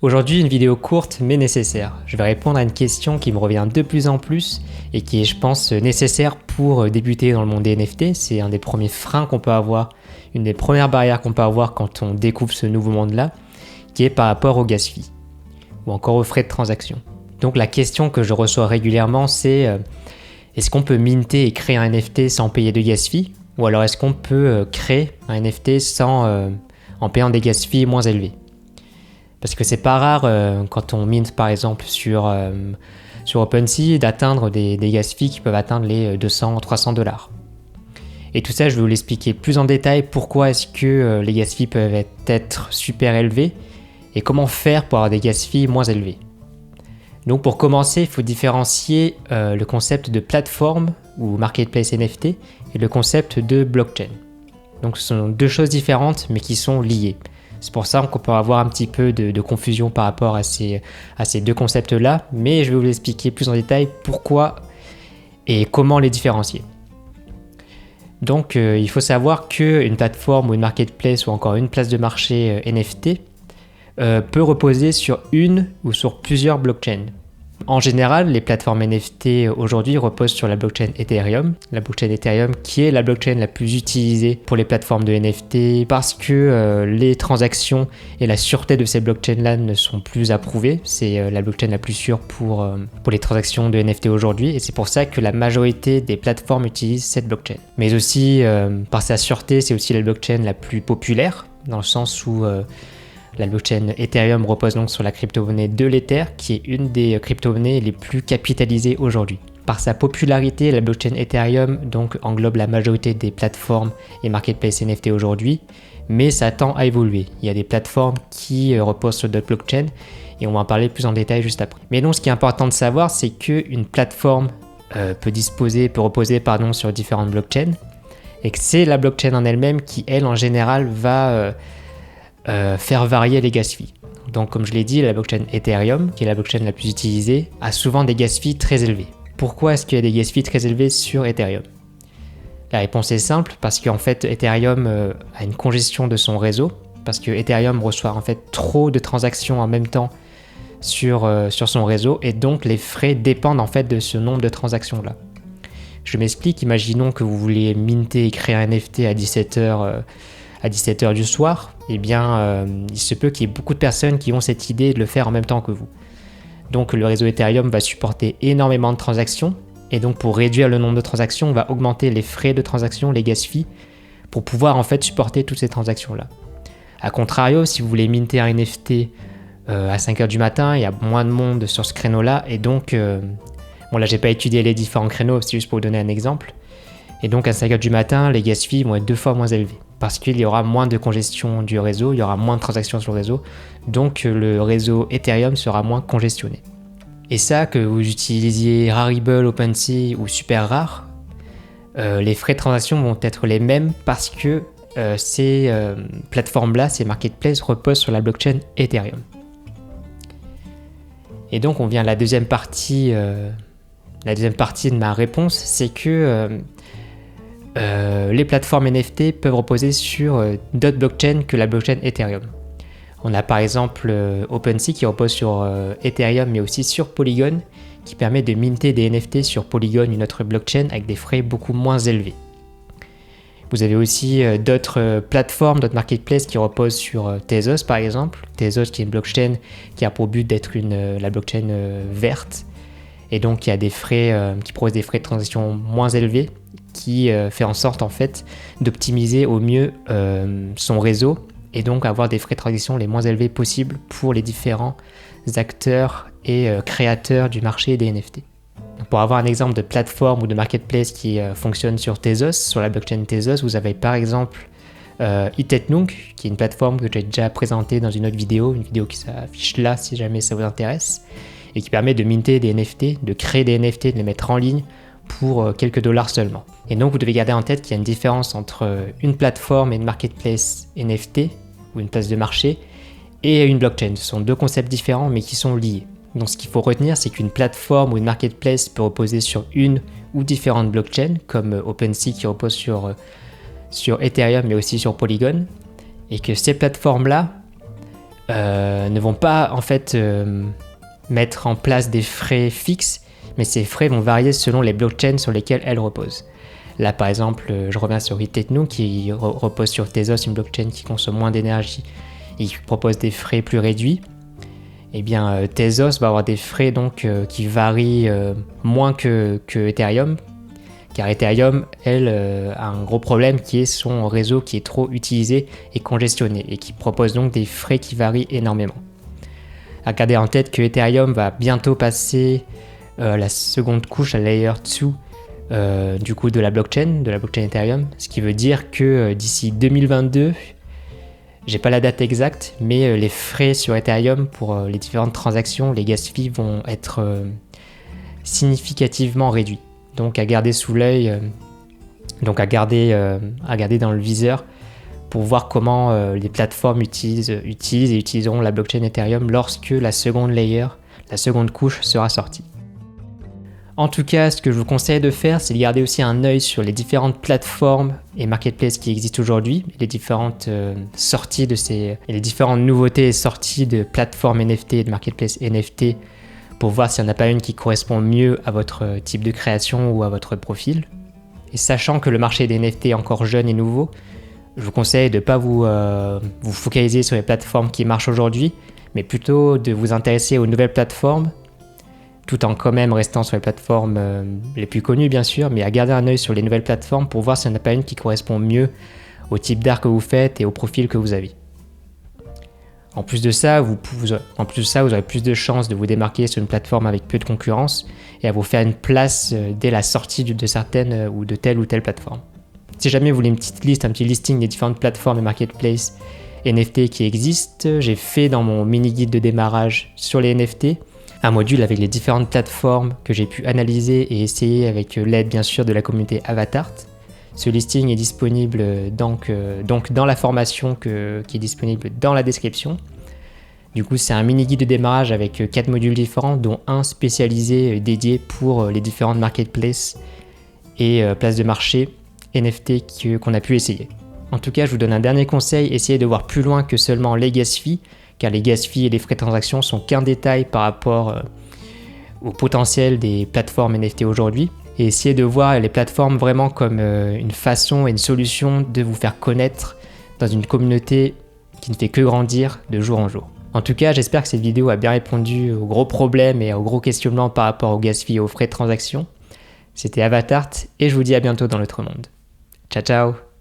Aujourd'hui, une vidéo courte mais nécessaire. Je vais répondre à une question qui me revient de plus en plus et qui est, je pense, nécessaire pour débuter dans le monde des NFT. C'est un des premiers freins qu'on peut avoir, une des premières barrières qu'on peut avoir quand on découvre ce nouveau monde-là, qui est par rapport au gas fee ou encore aux frais de transaction. Donc la question que je reçois régulièrement, c'est est-ce qu'on peut minter et créer un NFT sans payer de gas fee, ou alors est-ce qu'on peut créer un NFT en payant des gas fees moins élevés? Parce que c'est pas rare quand on mint par exemple sur OpenSea d'atteindre des gas fees qui peuvent atteindre les 200-300$. Et tout ça, je vais vous l'expliquer plus en détail pourquoi est-ce que les gas fees peuvent être super élevés et comment faire pour avoir des gas fees moins élevés. Donc pour commencer, il faut différencier le concept de plateforme ou marketplace NFT et le concept de blockchain. Donc ce sont deux choses différentes mais qui sont liées. C'est pour ça qu'on peut avoir un petit peu de confusion par rapport à ces deux concepts-là, mais je vais vous expliquer plus en détail pourquoi et comment les différencier. Donc il faut savoir qu'une plateforme ou une marketplace ou encore une place de marché NFT peut reposer sur une ou sur plusieurs blockchains. En général, les plateformes NFT aujourd'hui reposent sur la blockchain Ethereum. La blockchain Ethereum qui est la blockchain la plus utilisée pour les plateformes de NFT parce que les transactions et la sûreté de ces blockchains-là ne sont plus approuvées. C'est la blockchain la plus sûre pour les transactions de NFT aujourd'hui et c'est pour ça que la majorité des plateformes utilisent cette blockchain. Mais aussi, par sa sûreté, c'est aussi la blockchain la plus populaire dans le sens où la blockchain Ethereum repose donc sur la crypto-monnaie de l'Ether, qui est une des crypto-monnaies les plus capitalisées aujourd'hui. Par sa popularité, la blockchain Ethereum donc englobe la majorité des plateformes et marketplaces NFT aujourd'hui, mais ça tend à évoluer. Il y a des plateformes qui reposent sur d'autres blockchains et on va en parler plus en détail juste après. Mais donc ce qui est important de savoir, c'est qu'une plateforme peut reposer sur différentes blockchains et que c'est la blockchain en elle-même qui, elle, en général, va faire varier les gas fees. Donc comme je l'ai dit, la blockchain Ethereum, qui est la blockchain la plus utilisée, a souvent des gas fees très élevés. Pourquoi est-ce qu'il y a des gas fees très élevés sur Ethereum? La réponse est simple, parce qu'en fait Ethereum a une congestion de son réseau, parce que Ethereum reçoit en fait trop de transactions en même temps sur son réseau, et donc les frais dépendent en fait de ce nombre de transactions là. Je m'explique, imaginons que vous voulez minter et créer un NFT à 17h du soir, eh bien, il se peut qu'il y ait beaucoup de personnes qui ont cette idée de le faire en même temps que vous. Donc le réseau Ethereum va supporter énormément de transactions, et donc pour réduire le nombre de transactions, on va augmenter les frais de transaction, les gas fees, pour pouvoir en fait supporter toutes ces transactions-là. A contrario, si vous voulez minter un NFT à 5h du matin, il y a moins de monde sur ce créneau-là, et donc, bon là j'ai pas étudié les différents créneaux, c'est juste pour vous donner un exemple, et donc à 5h du matin, les gas fees vont être 2 fois moins élevés. Parce qu'il y aura moins de congestion du réseau, il y aura moins de transactions sur le réseau, donc le réseau Ethereum sera moins congestionné. Et ça, que vous utilisiez Rarible, OpenSea ou SuperRare, les frais de transaction vont être les mêmes parce que ces plateformes-là, ces marketplaces reposent sur la blockchain Ethereum. Et donc on vient à la deuxième partie de ma réponse, c'est que les plateformes NFT peuvent reposer sur d'autres blockchains que la blockchain Ethereum. On a par exemple OpenSea qui repose sur Ethereum mais aussi sur Polygon qui permet de minter des NFT sur Polygon, une autre blockchain avec des frais beaucoup moins élevés. Vous avez aussi d'autres plateformes, d'autres marketplaces qui reposent sur Tezos par exemple. Tezos qui est une blockchain qui a pour but d'être la blockchain verte et donc qui a des frais, qui propose des frais de transaction moins élevés, qui fait en sorte en fait d'optimiser au mieux son réseau et donc avoir des frais de transaction les moins élevés possibles pour les différents acteurs et créateurs du marché des NFT. Donc, pour avoir un exemple de plateforme ou de marketplace qui fonctionne sur Tezos, sur la blockchain Tezos, vous avez par exemple Itetnunk, qui est une plateforme que j'ai déjà présentée dans une autre vidéo, une vidéo qui s'affiche là si jamais ça vous intéresse, et qui permet de minter des NFT, de créer des NFT, de les mettre en ligne pour quelques dollars seulement. Et donc vous devez garder en tête qu'il y a une différence entre une plateforme et une marketplace NFT, ou une place de marché, et une blockchain. Ce sont deux concepts différents mais qui sont liés. Donc ce qu'il faut retenir, c'est qu'une plateforme ou une marketplace peut reposer sur une ou différentes blockchains, comme OpenSea qui repose sur Ethereum mais aussi sur Polygon, et que ces plateformes-là ne vont pas en fait mettre en place des frais fixes, mais ces frais vont varier selon les blockchains sur lesquelles elles reposent. Là par exemple, je reviens sur Ethereum qui repose sur Tezos, une blockchain qui consomme moins d'énergie et qui propose des frais plus réduits. Eh bien Tezos va avoir des frais donc qui varient moins que Ethereum, car Ethereum, elle, a un gros problème qui est son réseau qui est trop utilisé et congestionné et qui propose donc des frais qui varient énormément. À garder en tête que Ethereum va bientôt passer la seconde couche, la layer 2 du coup de la blockchain Ethereum, ce qui veut dire que d'ici 2022, j'ai pas la date exacte, mais les frais sur Ethereum pour les différentes transactions, les gas fees vont être significativement réduits. Donc à garder sous l'œil, donc à garder dans le viseur pour voir comment les plateformes utilisent et utiliseront la blockchain Ethereum lorsque la seconde layer, la seconde couche sera sortie. En tout cas, ce que je vous conseille de faire, c'est de garder aussi un œil sur les différentes plateformes et marketplaces qui existent aujourd'hui, les différentes sorties et les différentes nouveautés et sorties de plateformes NFT et de marketplaces NFT pour voir s'il n'y en a pas une qui correspond mieux à votre type de création ou à votre profil. Et sachant que le marché des NFT est encore jeune et nouveau, je vous conseille de ne pas vous focaliser sur les plateformes qui marchent aujourd'hui, mais plutôt de vous intéresser aux nouvelles plateformes, tout en quand même restant sur les plateformes les plus connues bien sûr, mais à garder un œil sur les nouvelles plateformes pour voir s'il n'y en a pas une qui correspond mieux au type d'art que vous faites et au profil que vous avez. En plus de ça, vous aurez plus de chances de vous démarquer sur une plateforme avec peu de concurrence et à vous faire une place dès la sortie de certaines ou de telle plateforme. Si jamais vous voulez une petite liste, un petit listing des différentes plateformes et marketplaces NFT qui existent, j'ai fait dans mon mini-guide de démarrage sur les NFT un module avec les différentes plateformes que j'ai pu analyser et essayer avec l'aide bien sûr de la communauté Avatart. Ce listing est disponible donc dans la formation qui est disponible dans la description. Du coup, c'est un mini guide de démarrage avec 4 modules différents, dont un spécialisé dédié pour les différentes marketplaces et places de marché NFT qu'on a pu essayer. En tout cas, je vous donne un dernier conseil, essayez de voir plus loin que seulement les gas fees, car les gas fees et les frais de transaction sont qu'un détail par rapport au potentiel des plateformes NFT aujourd'hui. Et essayez de voir les plateformes vraiment comme une façon et une solution de vous faire connaître dans une communauté qui ne fait que grandir de jour en jour. En tout cas, j'espère que cette vidéo a bien répondu aux gros problèmes et aux gros questionnements par rapport aux gas fees et aux frais de transaction. C'était Avatart et je vous dis à bientôt dans l'autre monde. Ciao ciao!